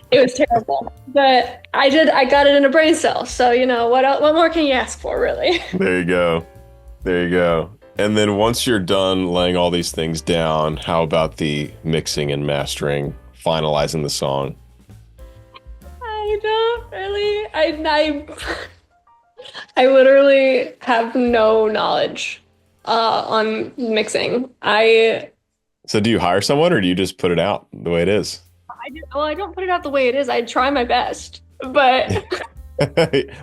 it was terrible. But I got it in a brain cell. So what more can you ask for, really? There you go. And then once you're done laying all these things down, how about the mixing and mastering, finalizing the song? I don't really. I literally have no knowledge on mixing. So do you hire someone, or do you just put it out the way it is? I don't put it out the way it is. I try my best, but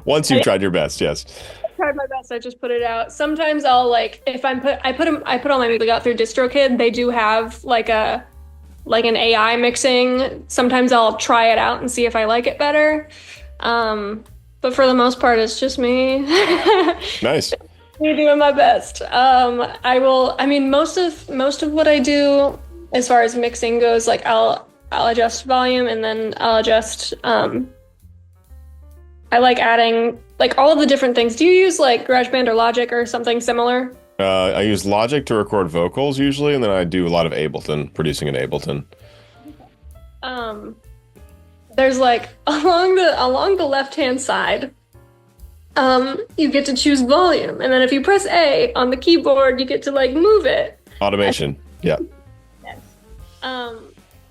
once you've tried your best, yes. I tried my best. I just put it out. Sometimes I'll if I put all my music out through DistroKid. They do have an AI mixing. Sometimes I'll try it out and see if I like it better. But for the most part, it's just me. Nice. Me doing my best. Most of what I do as far as mixing goes, like I'll adjust volume, and then I'll adjust, I like adding like all of the different things. Do you use like GarageBand or Logic or something similar? I use Logic to record vocals usually, and then I do a lot of Ableton, producing in Ableton. There's like along the left-hand side, you get to choose volume, and then if you press A on the keyboard, you get to like move it. Automation. Yeah. Yes.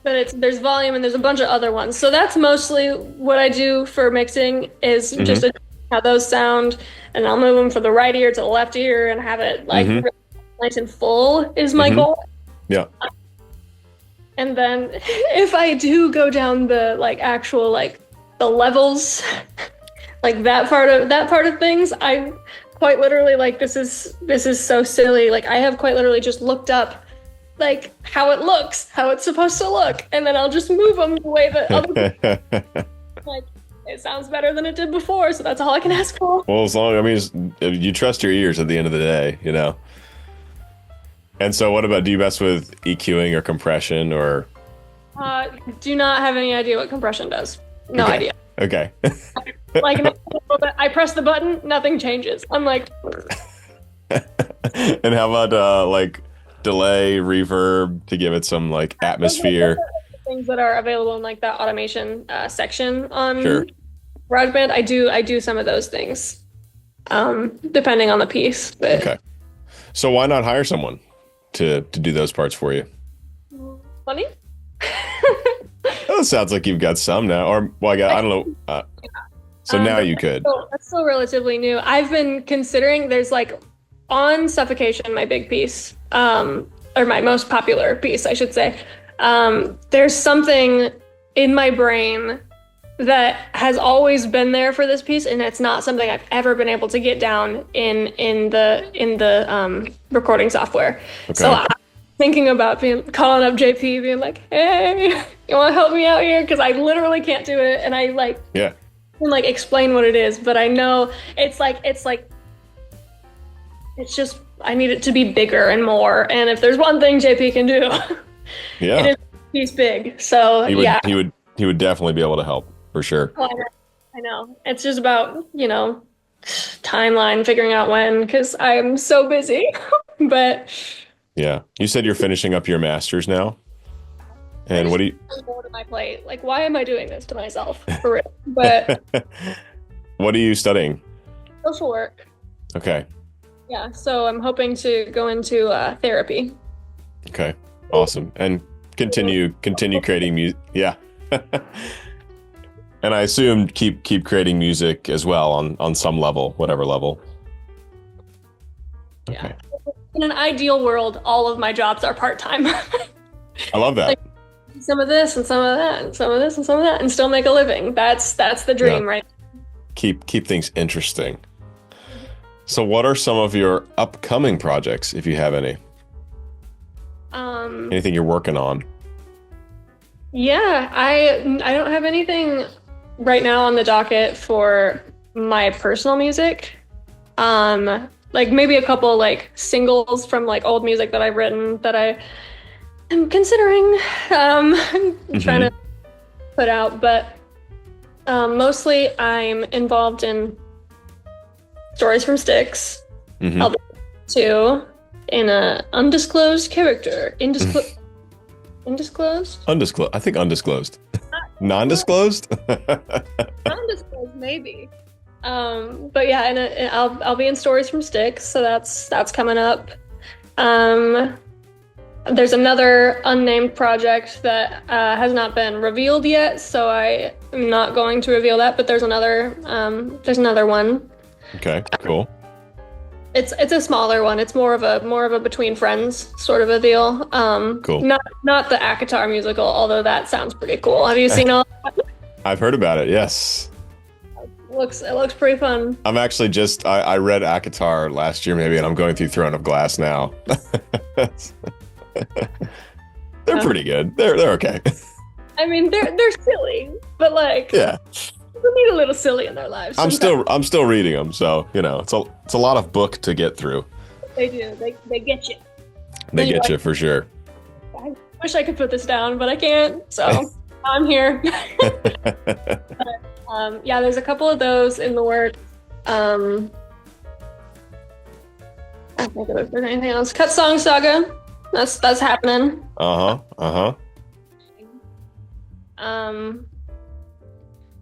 But there's volume, and there's a bunch of other ones. So that's mostly what I do for mixing is just how those sound, and I'll move them from the right ear to the left ear and have it like really nice and full is my goal. Yeah. And then if I do go down the like actual like the levels, like that part of things, I quite literally like this is so silly. Like I have quite literally just looked up like how it looks, how it's supposed to look, and then I'll just move them the way that other people like it sounds better than it did before, so that's all I can ask for. Well, as long, I mean, you trust your ears at the end of the day, you know. And so, what about, do you mess with EQing or compression or? Do not have any idea what compression does. No Okay. idea. Okay. Like I press the button, nothing changes. I'm like, And how about like delay, reverb to give it some like atmosphere? things that are available in like that automation section on Sure. GarageBand. I do some of those things, depending on the piece. But Okay. So why not hire someone to do those parts for you? funny. Oh, it sounds like you've got some now, or well, I don't know. So now you could. That's still relatively new. I've been considering there's like on Suffocation, my big piece, or my most popular piece, I should say. There's something in my brain that has always been there for this piece, and it's not something I've ever been able to get down in the recording software. Okay. So I'm thinking about calling up JP, being like, "Hey, you want to help me out here?" Because I literally can't do it, and I like Yeah. can like explain what it is, but I know it's just I need it to be bigger and more. And if there's one thing JP can do, Yeah. it is he's big. So He would. yeah. He would definitely be able to help for sure. Oh, I know. It's just about, timeline, figuring out when, because I'm so busy. But Yeah. You said you're finishing up your masters now, and what do you? more to my plate. Like, why am I doing this to myself? For real. But What are you studying? social work. Okay. Yeah. So I'm hoping to go into therapy. Okay. Awesome. And continue creating music. Yeah. And I assume keep creating music as well on some level, whatever level. Okay. Yeah. In an ideal world, all of my jobs are part-time. I love that. Like, some of this and some of that and some of this and some of that and still make a living. That's the dream, Yeah. right? Keep things interesting. So what are some of your upcoming projects, if you have any? Anything you're working on? Yeah, I don't have anything right now on the docket for my personal music. Like maybe a couple like singles from like old music that I've written that I am considering trying to put out, but mostly I'm involved in Stories from Sticks, Mhm. album 2, in a undisclosed character. Undisclosed? Undisclosed. I think undisclosed. Non-disclosed? Undisclosed, maybe. But yeah, and I'll be in Stories from Sticks, so that's coming up. There's another unnamed project that has not been revealed yet, so I am not going to reveal that. But there's another one. Okay, cool. It's a smaller one. It's more of a between friends sort of a deal. Cool. Not the ACOTAR musical, although that sounds pretty cool. Have you seen all that? I've heard about it, yes. It looks pretty fun. I'm actually I read ACOTAR last year maybe, and I'm going through Throne of Glass now. They're pretty good. They're okay. I mean, they're silly, but like Yeah. people need a little silly in their lives. I'm sometimes. still reading them, so it's a lot of book to get through. They do. They get you. They Anyway. get you for sure. I wish I could put this down, but I can't. So I'm here. Yeah, there's a couple of those in the works. I don't think there's anything else. Cut Song Saga. That's happening. Uh-huh.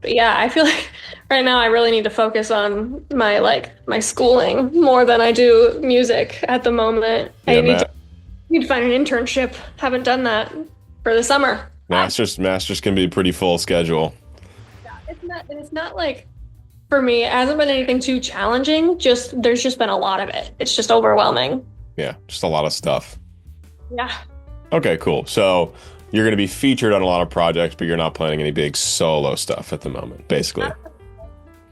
But yeah, I feel like right now I really need to focus on my schooling more than I do music at the moment. Yeah, I need to find an internship. Haven't done that for the summer. Masters can be a pretty full schedule. It's not like, for me, it hasn't been anything too challenging. There's just been a lot of it. It's just overwhelming. Yeah, just a lot of stuff. Yeah. Okay, cool. So you're going to be featured on a lot of projects, but you're not planning any big solo stuff at the moment, basically.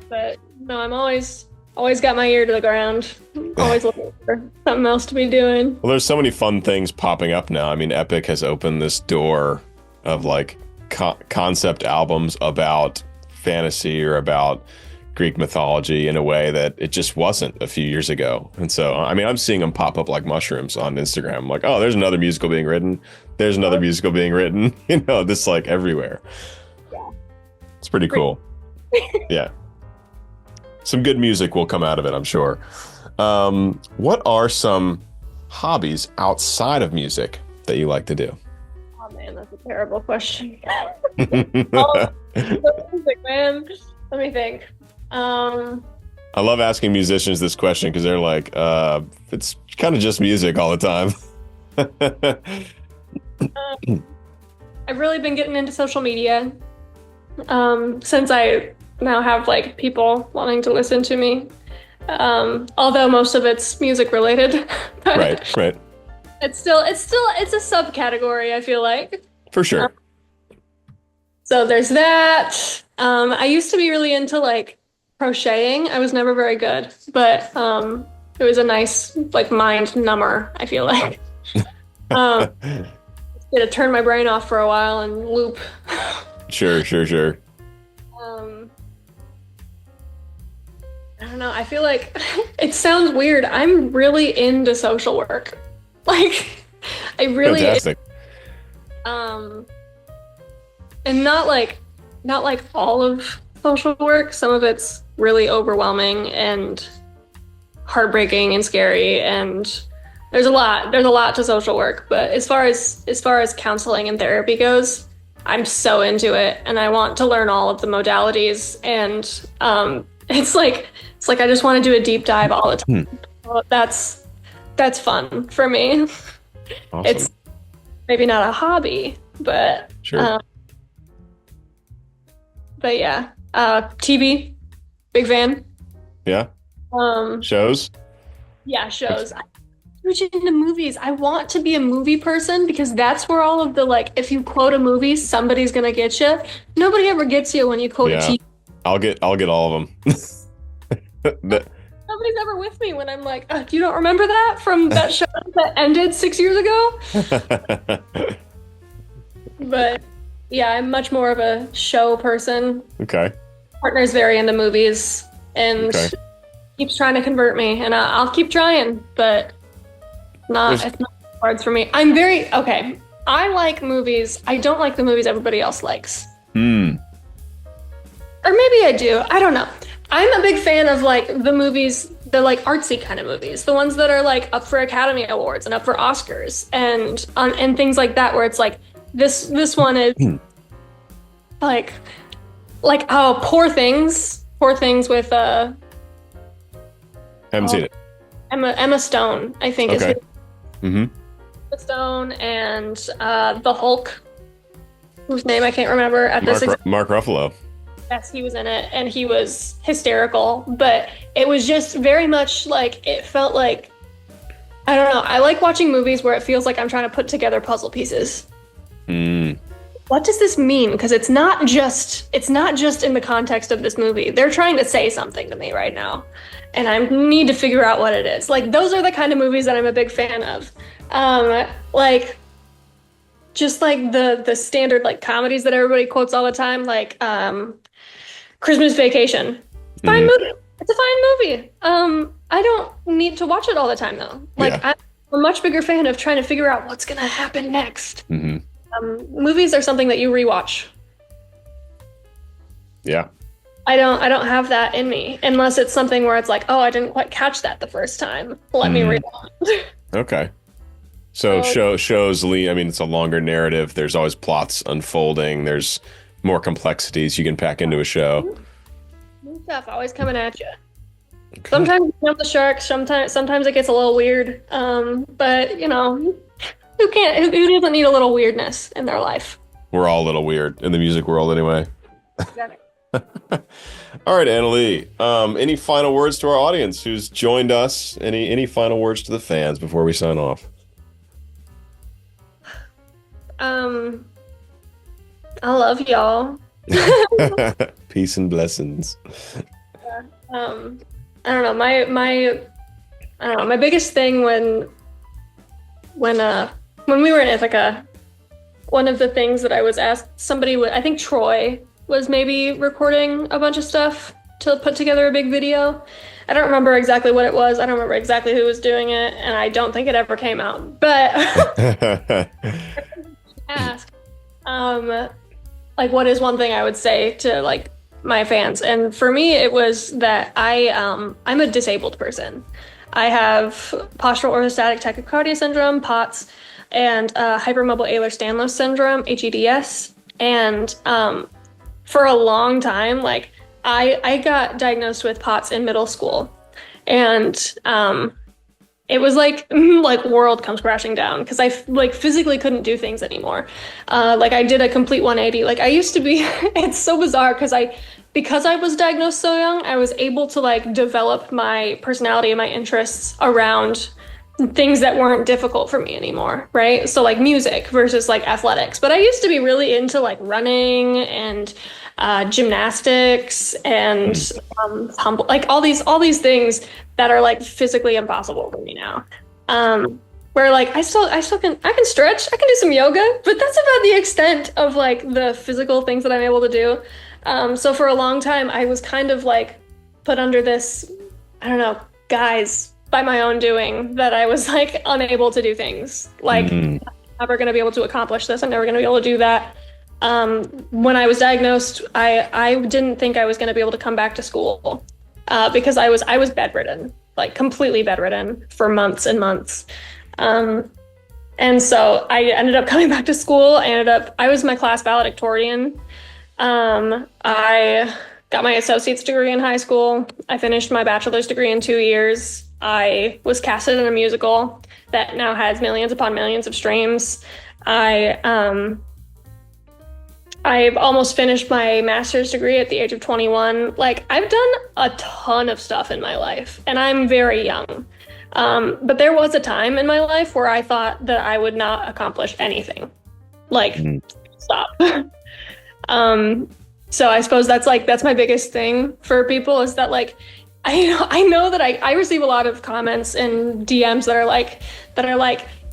But no, I'm always got my ear to the ground. Always looking for something else to be doing. Well, there's so many fun things popping up now. I mean, Epic has opened this door of like concept albums about fantasy or about Greek mythology in a way that it just wasn't a few years ago. And so, I mean, I'm seeing them pop up like mushrooms on Instagram. I'm like, oh, there's another musical being written. There's another musical being written. You know, this like everywhere. Yeah. It's pretty cool. Yeah. Some good music will come out of it, I'm sure. What are some hobbies outside of music that you like to do? Oh man, that's a terrible question. Oh, music, man. Let me think. I love asking musicians this question because they're like, it's kind of just music all the time. I've really been getting into social media since I now have like people wanting to listen to me. Although most of it's music related. Right. It's a subcategory, I feel like. For sure. So there's that. I used to be really into like crocheting. I was never very good, but it was a nice like mind number, I feel like. It to turn my brain off for a while and loop. Sure. I don't know. I feel like it sounds weird. I'm really into social work. Like, I really Fantastic. And not like all of social work. Some of it's really overwhelming and heartbreaking and scary, and there's a lot to social work. But as far as counseling and therapy goes, I'm so into it, and I want to learn all of the modalities. And it's like I just want to do a deep dive all the time. So that's fun for me. Awesome. It's maybe not a hobby, but sure. But yeah, TV, big fan. Yeah. Shows. Yeah, shows. I'm huge into movies. I want to be a movie person because that's where all of the like, if you quote a movie, somebody's gonna get you. Nobody ever gets you when you quote a TV. I'll get all of them. Nobody's ever with me when I'm like, you don't remember that from that show that ended 6 years ago? But yeah, I'm much more of a show person. Okay. Partner's very into movies and keeps trying to convert me, and I'll keep trying, but it's not hard for me. I like movies. I don't like the movies everybody else likes. Or maybe I do. I don't know. I'm a big fan of like the movies, the like artsy kind of movies, the ones that are like up for Academy Awards and up for Oscars and things like that, where it's like this one is like Poor Things with haven't seen it. Emma Stone, I think. Okay. Emma Stone and the Hulk, whose name I can't remember at this. Mark Ruffalo. Yes, he was in it, and he was hysterical, but it was just very much like, it felt like, I don't know, I like watching movies where it feels like I'm trying to put together puzzle pieces. What does this mean? Because it's not just in the context of this movie. They're trying to say something to me right now, and I need to figure out what it is. Like, those are the kind of movies that I'm a big fan of. Like, just like the standard like comedies that everybody quotes all the time, like Christmas Vacation. Fine movie. It's a fine movie. I don't need to watch it all the time though. Like, I'm a much bigger fan of trying to figure out what's gonna happen next. Movies are something that you rewatch. Yeah. I don't have that in me unless it's something where it's like, oh, I didn't quite catch that the first time. Let me rewatch. Okay. So shows, I mean, it's a longer narrative. There's always plots unfolding. There's more complexities you can pack into a show. New stuff always coming at you. Okay. Sometimes you jump the shark. Sometimes it gets a little weird. But you know, who doesn't need a little weirdness in their life? We're all a little weird in the music world, anyway. Exactly. All right, Annalie. Any final words to our audience who's joined us? Any final words to the fans before we sign off? I love y'all. Peace and blessings. Um, I don't know. I don't know. My biggest thing when we were in Ithaca, one of the things that I was asked, I think Troy was maybe recording a bunch of stuff to put together a big video. I don't remember exactly what it was. I don't remember exactly who was doing it, and I don't think it ever came out. But ask, like, what is one thing I would say to like my fans? And for me, it was that I'm a disabled person. I have postural orthostatic tachycardia syndrome, POTS, and hypermobile Ehlers-Danlos syndrome, HEDS. And for a long time, like I got diagnosed with POTS in middle school, and it was like world comes crashing down because I like physically couldn't do things anymore. Like I did a complete 180. Like I used to be. It's so bizarre because I was diagnosed so young, I was able to like develop my personality and my interests around things that weren't difficult for me anymore, right? So like music versus like athletics. But I used to be really into like running and gymnastics and like all these things that are like physically impossible for me now. Where like I can stretch, I can do some yoga, but that's about the extent of like the physical things that I'm able to do. So for a long time, I was kind of like put under this, I don't know, guise by my own doing that I was like unable to do things. Like I'm never going to be able to accomplish this. I'm never going to be able to do that. When I was diagnosed, I didn't think I was going to be able to come back to school because I was bedridden, like completely bedridden for months and months. And so I ended up coming back to school. I was my class valedictorian. I got my associate's degree in high school. I finished my bachelor's degree in 2 years. I was casted in a musical that now has millions upon millions of streams. I've almost finished my master's degree at the age of 21. Like, I've done a ton of stuff in my life, and I'm very young. But there was a time in my life where I thought that I would not accomplish anything. Like, stop. So I suppose that's my biggest thing for people is that like, I know that I receive a lot of comments and DMs that are like,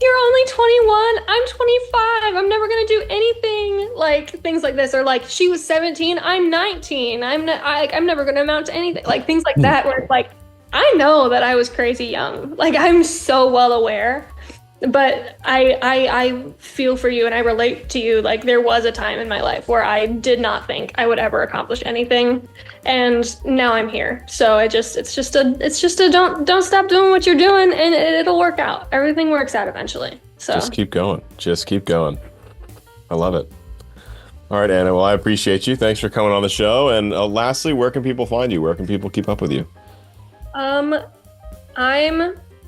you're only 21, I'm 25, I'm never gonna do anything, like things like this, or like she was 17, I'm 19, I'm never gonna amount to anything, like things like that, where it's like, I know that I was crazy young, like I'm so well aware, but I feel for you and I relate to you. Like there was a time in my life where I did not think I would ever accomplish anything, and now I'm here. So it's just a don't stop doing what you're doing, and it'll work out. Everything works out eventually. So just keep going. Just keep going. I love it. All right, Anna. Well, I appreciate you. Thanks for coming on the show. And lastly, where can people find you? Where can people keep up with you? I'm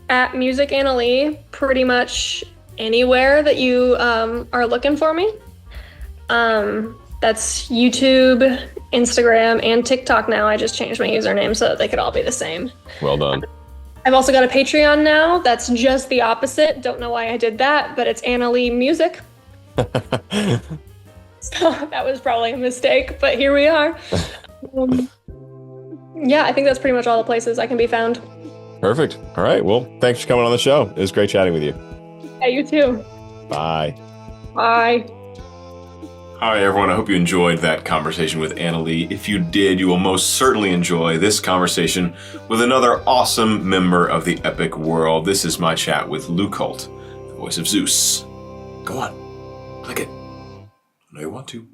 at Music Anna Lee pretty much anywhere that you are looking for me. That's YouTube, Instagram, and TikTok now. I just changed my username so that they could all be the same. Well done. I've also got a Patreon now. That's just the opposite. Don't know why I did that, but it's Anna Lee Music. So that was probably a mistake, but here we are. Yeah, I think that's pretty much all the places I can be found. Perfect. All right. Well, thanks for coming on the show. It was great chatting with you. Yeah, you too. Bye. Bye. All right, everyone. I hope you enjoyed that conversation with Anna Lee. If you did, you will most certainly enjoy this conversation with another awesome member of the epic world. This is my chat with Luke Holt, the voice of Zeus. Go on. Click it. I know you want to.